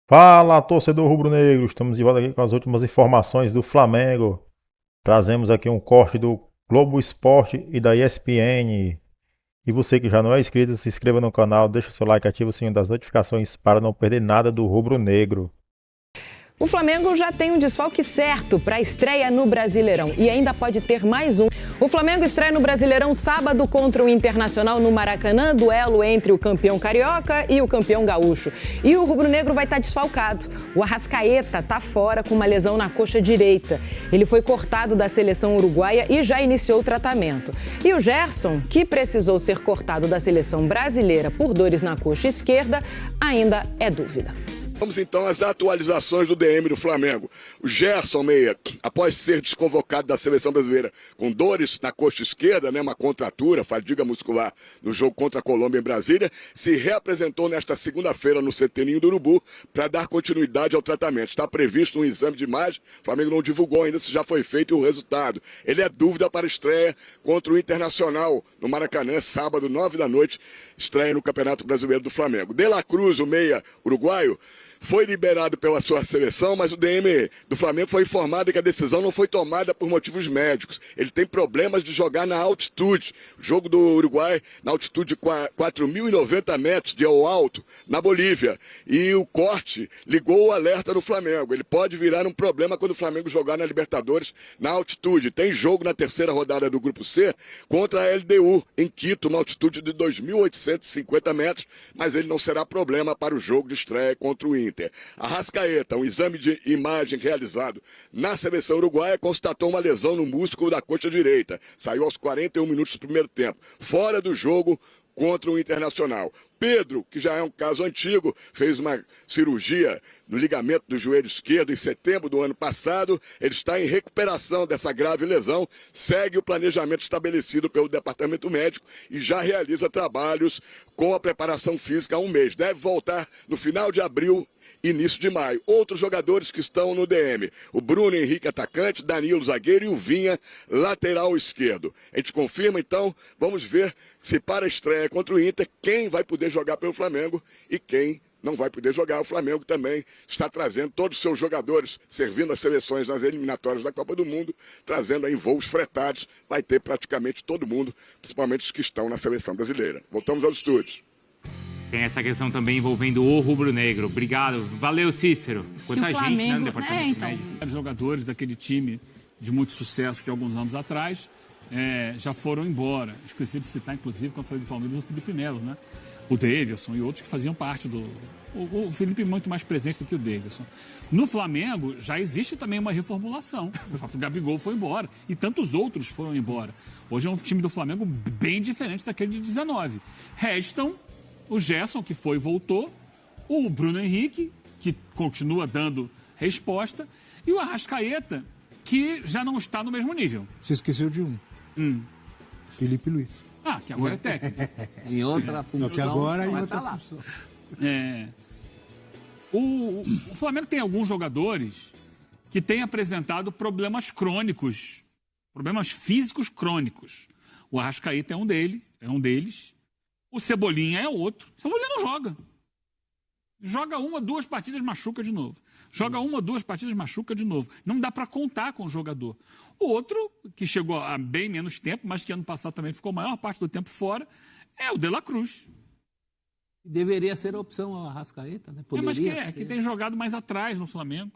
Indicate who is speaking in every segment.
Speaker 1: Fala, torcedor rubro-negro! Estamos de volta aqui com as últimas informações do Flamengo. Trazemos aqui um corte do Globo Esporte e da ESPN. E você que já não é inscrito, se inscreva no canal, deixa o seu like, ativa o sininho das notificações para não perder nada do rubro-negro.
Speaker 2: O Flamengo já tem um desfalque certo para a estreia no Brasileirão e ainda pode ter mais um. O Flamengo estreia no Brasileirão sábado contra o Internacional no Maracanã, duelo entre o campeão carioca e o campeão gaúcho. E o rubro-negro vai estar desfalcado. O Arrascaeta está fora com uma lesão na coxa direita. Ele foi cortado da seleção uruguaia e já iniciou o tratamento. E o Gerson, que precisou ser cortado da seleção brasileira por dores na coxa esquerda, ainda é dúvida.
Speaker 3: Vamos então às atualizações do DM do Flamengo. O Gerson Meia, após ser desconvocado da seleção brasileira com dores na coxa esquerda, uma contratura, fadiga muscular no jogo contra a Colômbia em Brasília, se reapresentou nesta segunda-feira no CT Ninho do Urubu para dar continuidade ao tratamento. Está previsto um exame de imagem, o Flamengo não divulgou ainda se já foi feito o resultado. Ele é dúvida para a estreia contra o Internacional no Maracanã, sábado, 9 da noite, estreia no Campeonato Brasileiro do Flamengo. De La Cruz, o meia uruguaio, foi liberado pela sua seleção, mas o DM do Flamengo foi informado que a decisão não foi tomada por motivos médicos. Ele tem problemas de jogar na altitude. O jogo do Uruguai na altitude de 4.090 metros de ao alto, na Bolívia. E o corte ligou o alerta no Flamengo. Ele pode virar um problema quando o Flamengo jogar na Libertadores na altitude. Tem jogo na terceira rodada do Grupo C contra a LDU, em Quito, uma altitude de 2.850 metros, mas ele não será problema para o jogo de estreia contra o Inter. Arrascaeta, um exame de imagem realizado na seleção uruguaia, constatou uma lesão no músculo da coxa direita. Saiu aos 41 minutos do primeiro tempo, fora do jogo contra o Internacional. Pedro, que já é um caso antigo, fez uma cirurgia no ligamento do joelho esquerdo em setembro do ano passado. Ele está em recuperação dessa grave lesão, segue o planejamento estabelecido pelo departamento médico e já realiza trabalhos com a preparação física há um mês. Deve voltar no final de abril, início de maio. Outros jogadores que estão no DM: o Bruno Henrique, atacante, Danilo, zagueiro, e o Vinha, lateral esquerdo. A gente confirma, então, vamos ver se para a estreia contra o Inter, quem vai poder jogar pelo Flamengo e quem não vai poder jogar. O Flamengo também está trazendo todos os seus jogadores, servindo as seleções nas eliminatórias da Copa do Mundo, trazendo aí voos fretados. Vai ter praticamente todo mundo, principalmente os que estão na seleção brasileira. Voltamos aos estúdios.
Speaker 4: Tem essa questão também envolvendo o rubro-negro. Obrigado. Valeu, Cícero. Quanta gente, no departamento médico.
Speaker 5: Os jogadores daquele time de muito sucesso de alguns anos atrás já foram embora. Esqueci de citar, inclusive, quando falei do Palmeiras, o Felipe Melo, né? O Davidson e outros que faziam parte do... O Felipe muito mais presente do que o Davidson. No Flamengo, já existe também uma reformulação. O próprio Gabigol foi embora e tantos outros foram embora. Hoje é um time do Flamengo bem diferente daquele de 19. Restam o Gerson, que foi e voltou, o Bruno Henrique, que continua dando resposta, e o Arrascaeta, que já não está no mesmo nível.
Speaker 6: Você esqueceu de um. Felipe Luiz.
Speaker 5: Ah, que agora é técnico.
Speaker 7: Em outra função.
Speaker 6: Que agora é em outra
Speaker 7: lá.
Speaker 6: função.
Speaker 5: O Flamengo tem alguns jogadores que têm apresentado problemas crônicos, problemas físicos crônicos. O Arrascaeta é um deles. O Cebolinha é outro. O Cebolinha não joga. Joga uma, duas partidas, machuca de novo. Joga uma, duas partidas, machuca de novo. Não dá para contar com o jogador. O outro, que chegou há bem menos tempo, mas que ano passado também ficou a maior parte do tempo fora, é o De La Cruz.
Speaker 7: Deveria ser a opção a Arrascaeta, né? Poderia
Speaker 5: Mas
Speaker 7: ser.
Speaker 5: que tem jogado mais atrás no Flamengo.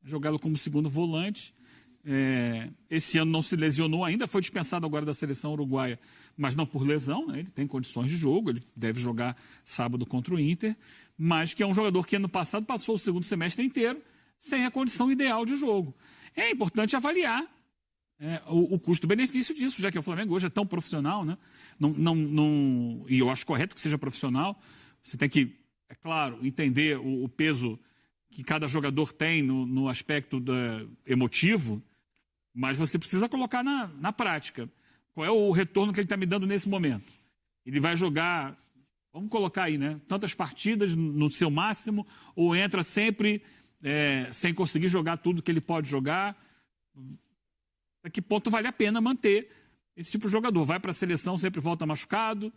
Speaker 5: Jogado como segundo volante. Esse ano não se lesionou ainda, foi dispensado agora da seleção uruguaia, mas não por lesão, né? Ele tem condições de jogo, ele deve jogar sábado contra o Inter, mas que é um jogador que ano passado passou o segundo semestre inteiro sem a condição ideal de jogo. É importante avaliar o custo-benefício disso, já que o Flamengo hoje é tão profissional, né? E eu acho correto que seja profissional. Você tem que, é claro, entender o peso que cada jogador tem no aspecto emotivo, mas você precisa colocar na prática. Qual é o retorno que ele está me dando nesse momento? Ele vai jogar, vamos colocar aí, né? Tantas partidas no seu máximo, ou entra sempre sem conseguir jogar tudo que ele pode jogar? A que ponto vale a pena manter esse tipo de jogador? Vai para a seleção, sempre volta machucado.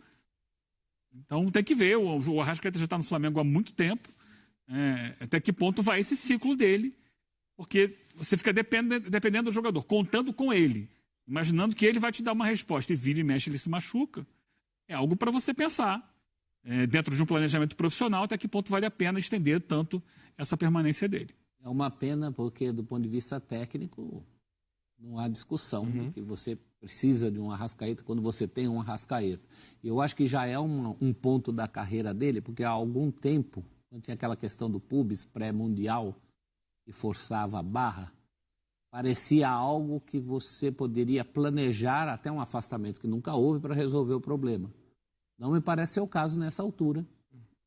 Speaker 5: Então tem que ver. O Arrascaeta já está no Flamengo há muito tempo. Até que ponto vai esse ciclo dele, porque você fica dependendo do jogador, contando com ele, imaginando que ele vai te dar uma resposta, e vira e mexe, ele se machuca. É algo para você pensar, dentro de um planejamento profissional, até que ponto vale a pena estender tanto essa permanência dele.
Speaker 7: É uma pena porque, do ponto de vista técnico, não há discussão de que você precisa de um Arrascaeta quando você tem um Arrascaeta. E eu acho que já é um ponto da carreira dele, porque há algum tempo, quando tinha aquela questão do pubis pré-mundial, que forçava a barra, parecia algo que você poderia planejar até um afastamento que nunca houve para resolver o problema. Não me parece ser o caso nessa altura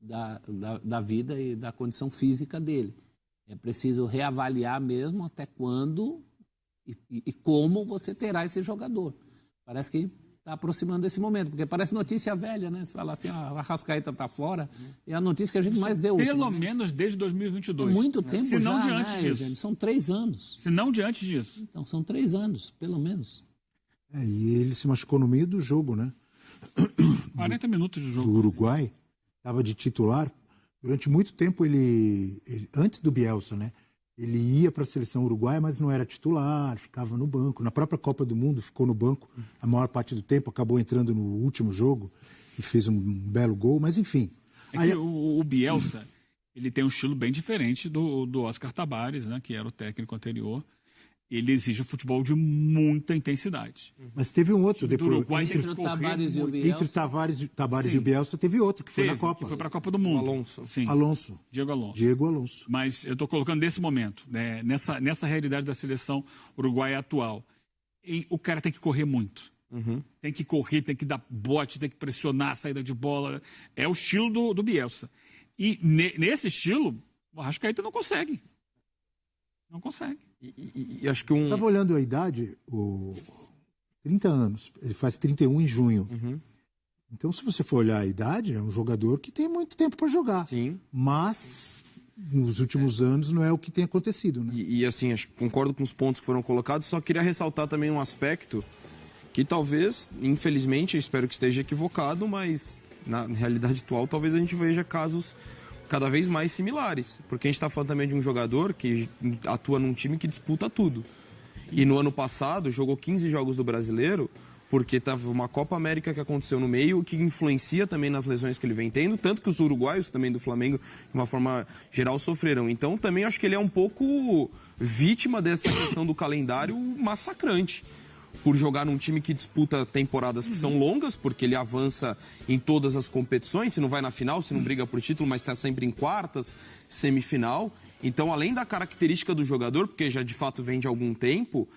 Speaker 7: da vida e da condição física dele. É preciso reavaliar mesmo até quando e como você terá esse jogador. Parece que está aproximando desse momento, porque parece notícia velha, né? Você fala assim, a Arrascaeta está fora, é a notícia que a gente mais deu.
Speaker 5: Pelo menos desde 2022.
Speaker 7: Muito tempo
Speaker 5: se não
Speaker 7: já,
Speaker 5: diante
Speaker 7: né,
Speaker 5: disso.
Speaker 7: Gente? São 3 anos.
Speaker 5: Se não diante disso.
Speaker 7: Então, são 3 anos, pelo menos.
Speaker 6: E ele se machucou no meio do jogo, né?
Speaker 5: 40 minutos de jogo.
Speaker 6: Do Uruguai, estava de titular. Durante muito tempo, ele antes do Bielsa, né? Ele ia para a seleção uruguaia, mas não era titular, ficava no banco. Na própria Copa do Mundo, ficou no banco a maior parte do tempo, acabou entrando no último jogo e fez um belo gol, mas enfim.
Speaker 5: Que o Bielsa, ele tem um estilo bem diferente do Oscar Tabares, né, que era o técnico anterior. Ele exige um futebol de muita intensidade.
Speaker 6: Mas teve um outro depois.
Speaker 5: Uruguai
Speaker 7: Entre o Tabares e o Bielsa.
Speaker 6: Entre Tabares e o Bielsa teve outro, que foi na Copa.
Speaker 5: Que foi para a Copa do Mundo.
Speaker 8: Alonso.
Speaker 5: Sim. Diego Alonso.
Speaker 6: Diego Alonso.
Speaker 5: Mas eu estou colocando nesse momento, né, nessa realidade da seleção uruguaia atual. O cara tem que correr muito. Tem que correr, tem que dar bote, tem que pressionar a saída de bola. É o estilo do Bielsa. E nesse estilo, o Arrascaeta não consegue. Não consegue.
Speaker 8: E acho que
Speaker 6: Estava olhando a idade, 30 anos. Ele faz 31 em junho. Então, se você for olhar a idade, é um jogador que tem muito tempo para jogar.
Speaker 8: Sim.
Speaker 6: Mas, nos últimos anos, não é o que tem acontecido, né?
Speaker 8: E assim, concordo com os pontos que foram colocados, só queria ressaltar também um aspecto que talvez, infelizmente, eu espero que esteja equivocado, mas na realidade atual talvez a gente veja casos cada vez mais similares. Porque a gente está falando também de um jogador que atua num time que disputa tudo. E no ano passado jogou 15 jogos do Brasileiro, porque teve uma Copa América que aconteceu no meio, que influencia também nas lesões que ele vem tendo, tanto que os uruguaios também do Flamengo, de uma forma geral, sofreram. Então também acho que ele é um pouco vítima dessa questão do calendário massacrante, por jogar num time que disputa temporadas que são longas, porque ele avança em todas as competições, se não vai na final, se não briga por título, mas está sempre em quartas, semifinal. Então, além da característica do jogador, porque já de fato vem de algum tempo,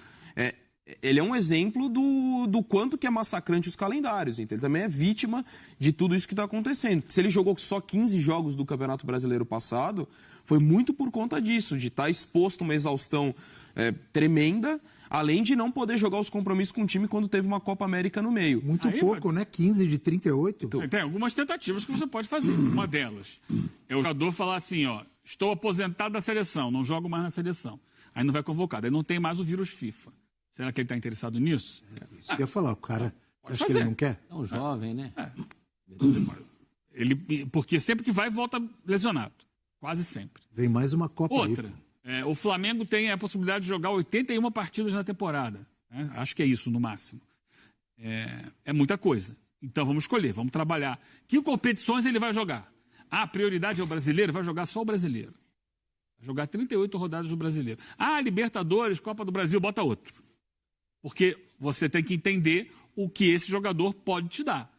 Speaker 8: ele é um exemplo do quanto que é massacrante os calendários. Então, ele também é vítima de tudo isso que está acontecendo. Se ele jogou só 15 jogos do Campeonato Brasileiro passado, foi muito por conta disso, de estar exposto a uma exaustão tremenda, além de não poder jogar os compromissos com o time quando teve uma Copa América no meio.
Speaker 6: Muito pouco, né? 15 de 38.
Speaker 5: Tem algumas tentativas que você pode fazer. Uma delas é o jogador falar assim, estou aposentado da seleção, não jogo mais na seleção. Aí não vai convocado, aí não tem mais o vírus FIFA. Será que ele está interessado nisso?
Speaker 6: Isso que eu ia falar, o cara, você acha que
Speaker 5: fazer.
Speaker 6: ele não quer?
Speaker 7: É um jovem, né?
Speaker 5: Porque sempre que vai, volta lesionado. Quase sempre.
Speaker 6: Vem mais uma Copa
Speaker 5: Outra,
Speaker 6: aí.
Speaker 5: O Flamengo tem a possibilidade de jogar 81 partidas na temporada. Né? Acho que é isso, no máximo. É muita coisa. Então vamos escolher, vamos trabalhar. Que competições ele vai jogar? A prioridade é o brasileiro, vai jogar só o brasileiro. Vai jogar 38 rodadas do brasileiro. Libertadores, Copa do Brasil, bota outro. Porque você tem que entender o que esse jogador pode te dar.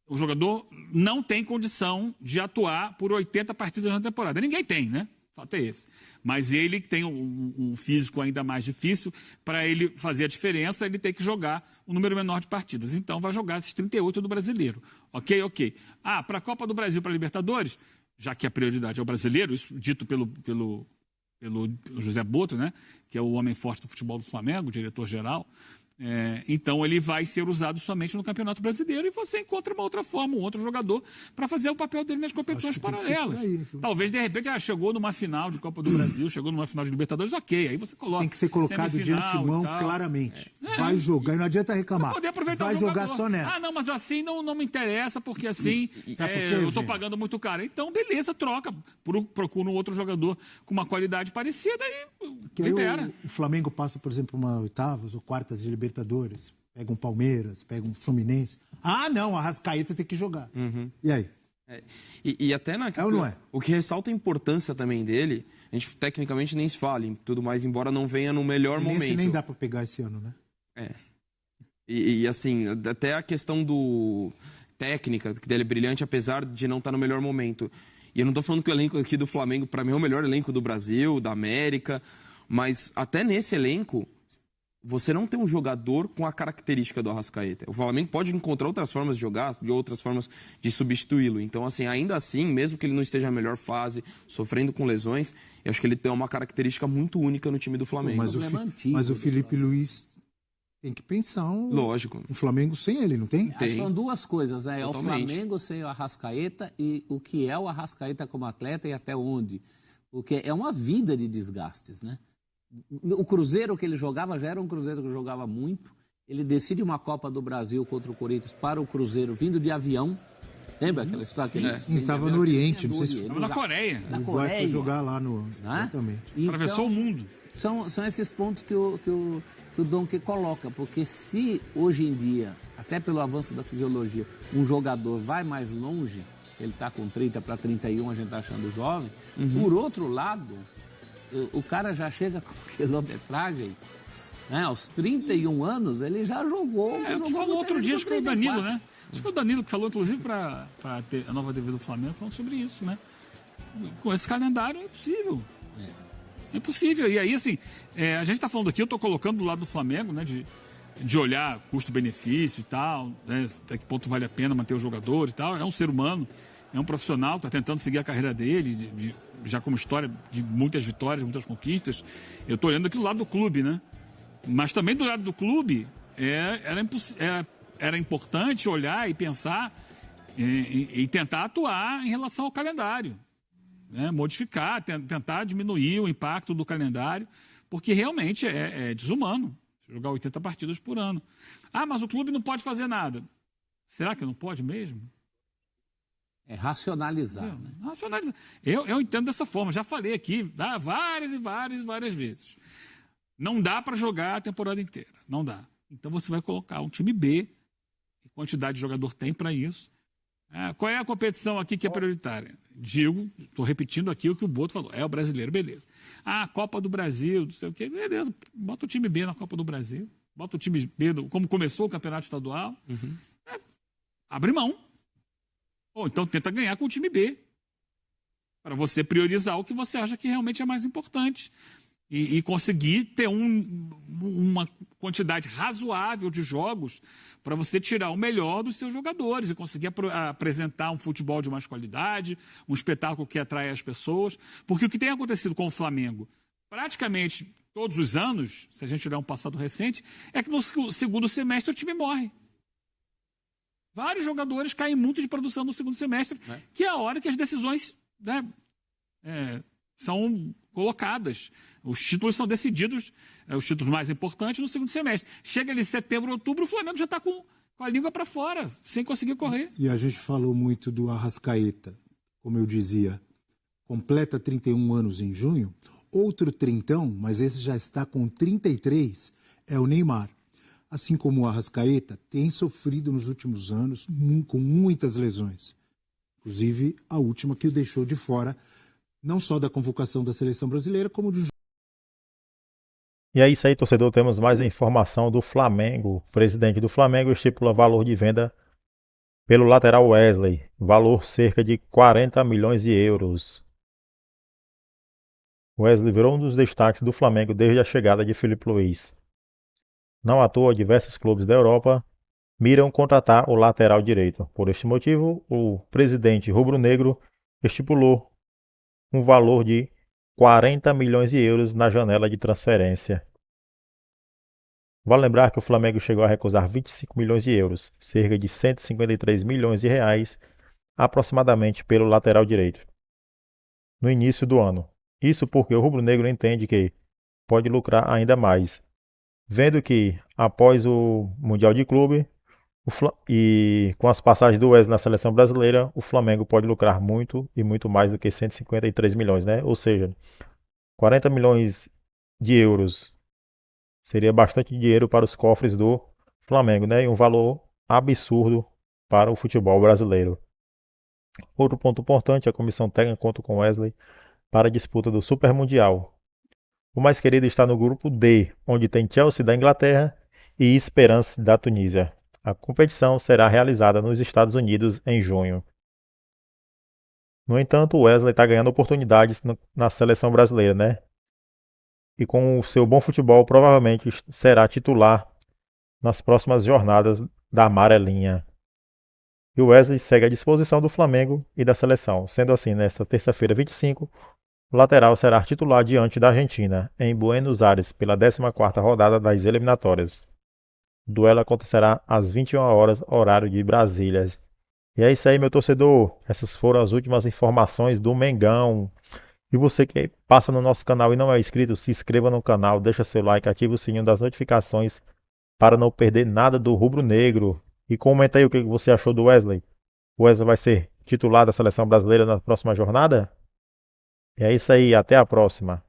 Speaker 5: O jogador não tem condição de atuar por 80 partidas na temporada. Ninguém tem, né? O fato é esse. Mas ele que tem um físico ainda mais difícil, para ele fazer a diferença, ele tem que jogar um número menor de partidas. Então vai jogar esses 38 do brasileiro. Ok. Para a Copa do Brasil, para a Libertadores, já que a prioridade é o brasileiro, isso dito pelo José Boto, né, que é o homem forte do futebol do Flamengo, diretor-geral, Então ele vai ser usado somente no Campeonato Brasileiro e você encontra uma outra forma, um outro jogador para fazer o papel dele nas competições paralelas. Talvez, de repente, chegou numa final de Copa do Brasil, chegou numa final de Libertadores, ok, aí você coloca.
Speaker 6: Tem que ser colocado de antemão claramente. Vai jogar, e não adianta reclamar.
Speaker 5: Vai
Speaker 6: jogar só nessa.
Speaker 5: Não, mas assim não me interessa, porque assim eu estou pagando muito caro. Então, beleza, troca. Procura um outro jogador com uma qualidade parecida e libera.
Speaker 6: O Flamengo passa, por exemplo, uma oitavas ou quartas de Libertadores, pega um Palmeiras, pega um Fluminense. Não, a Arrascaeta tem que jogar. E aí?
Speaker 8: E até
Speaker 6: ou não é?
Speaker 8: O que ressalta a importância também dele, a gente tecnicamente nem se fala em tudo mais, embora não venha no melhor momento.
Speaker 6: Nem dá para pegar esse ano, né?
Speaker 8: E assim, até a questão do técnica, que dele é brilhante, apesar de não estar no melhor momento. E eu não estou falando que o elenco aqui do Flamengo, para mim, é o melhor elenco do Brasil, da América, mas até nesse elenco, você não tem um jogador com a característica do Arrascaeta. O Flamengo pode encontrar outras formas de jogar e outras formas de substituí-lo. Então, assim, ainda assim, mesmo que ele não esteja na melhor fase, sofrendo com lesões, eu acho que ele tem uma característica muito única no time do Flamengo.
Speaker 6: Mas o Felipe Luiz tem que pensar
Speaker 8: Lógico.
Speaker 6: O Flamengo sem ele, não tem?
Speaker 7: Acho que são duas coisas, né? É o Flamengo sem o Arrascaeta e o que é o Arrascaeta como atleta e até onde. Porque é uma vida de desgastes, né? O Cruzeiro que ele jogava já era um Cruzeiro que jogava muito. Ele decide uma Copa do Brasil contra o Corinthians para o Cruzeiro vindo de avião. Lembra aquela história?
Speaker 6: Sim, estava no Oriente, não sei se
Speaker 5: estava na Coreia.
Speaker 6: Na Coreia. Foi jogar lá no... Exatamente.
Speaker 5: Então, atravessou o mundo.
Speaker 7: São esses pontos que o Donkey coloca, porque se hoje em dia, até pelo avanço da fisiologia, um jogador vai mais longe, ele está com 30 para 31, a gente está achando jovem, por outro lado, o cara já chega com quilometragem, né? Aos 31 anos, ele já jogou.
Speaker 5: Tu falou outro dia, acho que foi o Danilo, né? Acho que foi o Danilo que falou, inclusive, para a nova TV do Flamengo, falando sobre isso, né? Com esse calendário é impossível. É impossível. E aí, assim, a gente está falando aqui, eu estou colocando do lado do Flamengo, né? De olhar custo-benefício e tal, né? Até que ponto vale a pena manter o jogador e tal. É um ser humano, é um profissional, está tentando seguir a carreira dele, já como história de muitas vitórias, muitas conquistas. Eu estou olhando aqui do lado do clube, né? Mas também do lado do clube era importante olhar e pensar e tentar atuar em relação ao calendário. Né? Modificar, tentar diminuir o impacto do calendário, porque realmente é desumano jogar 80 partidas por ano. Mas o clube não pode fazer nada. Será que não pode mesmo?
Speaker 7: É racionalizar. Né?
Speaker 5: Racionalizar. Eu entendo dessa forma, já falei aqui várias e várias vezes. Não dá para jogar a temporada inteira, não dá. Então você vai colocar um time B, que quantidade de jogador tem para isso. Qual é a competição aqui que é prioritária? Estou repetindo aqui o que o Boto falou, é o brasileiro, beleza. Copa do Brasil, não sei o quê, beleza, bota o time B na Copa do Brasil, bota o time B, como começou o campeonato estadual, abre mão. Ou então tenta ganhar com o time B, para você priorizar o que você acha que realmente é mais importante e conseguir ter uma quantidade razoável de jogos para você tirar o melhor dos seus jogadores e conseguir apresentar um futebol de mais qualidade, um espetáculo que atrai as pessoas. Porque o que tem acontecido com o Flamengo, praticamente todos os anos, se a gente olhar um passado recente, é que no segundo semestre o time morre. Vários jogadores caem muito de produção no segundo semestre, que é a hora que as decisões, né, são colocadas. Os títulos são decididos, os títulos mais importantes, no segundo semestre. Chega ali setembro, outubro, o Flamengo já está com a língua para fora, sem conseguir correr.
Speaker 6: E a gente falou muito do Arrascaeta, como eu dizia, completa 31 anos em junho. Outro trintão, mas esse já está com 33, é o Neymar. Assim como o Arrascaeta, tem sofrido nos últimos anos com muitas lesões. Inclusive, a última que o deixou de fora, não só da convocação da seleção brasileira, como de...
Speaker 1: E é isso aí, torcedor. Temos mais uma informação do Flamengo. O presidente do Flamengo estipula valor de venda pelo lateral Wesley. Valor cerca de 40 milhões de euros. Wesley virou um dos destaques do Flamengo desde a chegada de Felipe Luiz. Não à toa, diversos clubes da Europa miram contratar o lateral direito. Por este motivo, o presidente rubro-negro estipulou um valor de 40 milhões de euros na janela de transferência. Vale lembrar que o Flamengo chegou a recusar 25 milhões de euros, cerca de 153 milhões de reais, aproximadamente pelo lateral direito, no início do ano. Isso porque o rubro-negro entende que pode lucrar ainda mais, vendo que, após o Mundial de Clube e com as passagens do Wesley na seleção brasileira, o Flamengo pode lucrar muito e muito mais do que 153 milhões, né? Ou seja, 40 milhões de euros seria bastante dinheiro para os cofres do Flamengo, né? E um valor absurdo para o futebol brasileiro. Outro ponto importante, a comissão técnica conta com Wesley para a disputa do Super Mundial. O mais querido está no grupo D, onde tem Chelsea da Inglaterra e Esperance da Tunísia. A competição será realizada nos Estados Unidos em junho. No entanto, o Wesley está ganhando oportunidades na seleção brasileira, né? E com o seu bom futebol, provavelmente será titular nas próximas jornadas da Amarelinha. E o Wesley segue à disposição do Flamengo e da seleção. Sendo assim, nesta terça-feira 25, o lateral será titular diante da Argentina, em Buenos Aires, pela 14ª rodada das eliminatórias. O duelo acontecerá às 21 horas, horário de Brasília. E é isso aí, meu torcedor. Essas foram as últimas informações do Mengão. E você que passa no nosso canal e não é inscrito, se inscreva no canal, deixa seu like, ative o sininho das notificações para não perder nada do rubro-negro. E comenta aí o que você achou do Wesley. O Wesley vai ser titular da seleção brasileira na próxima jornada? É isso aí, até a próxima.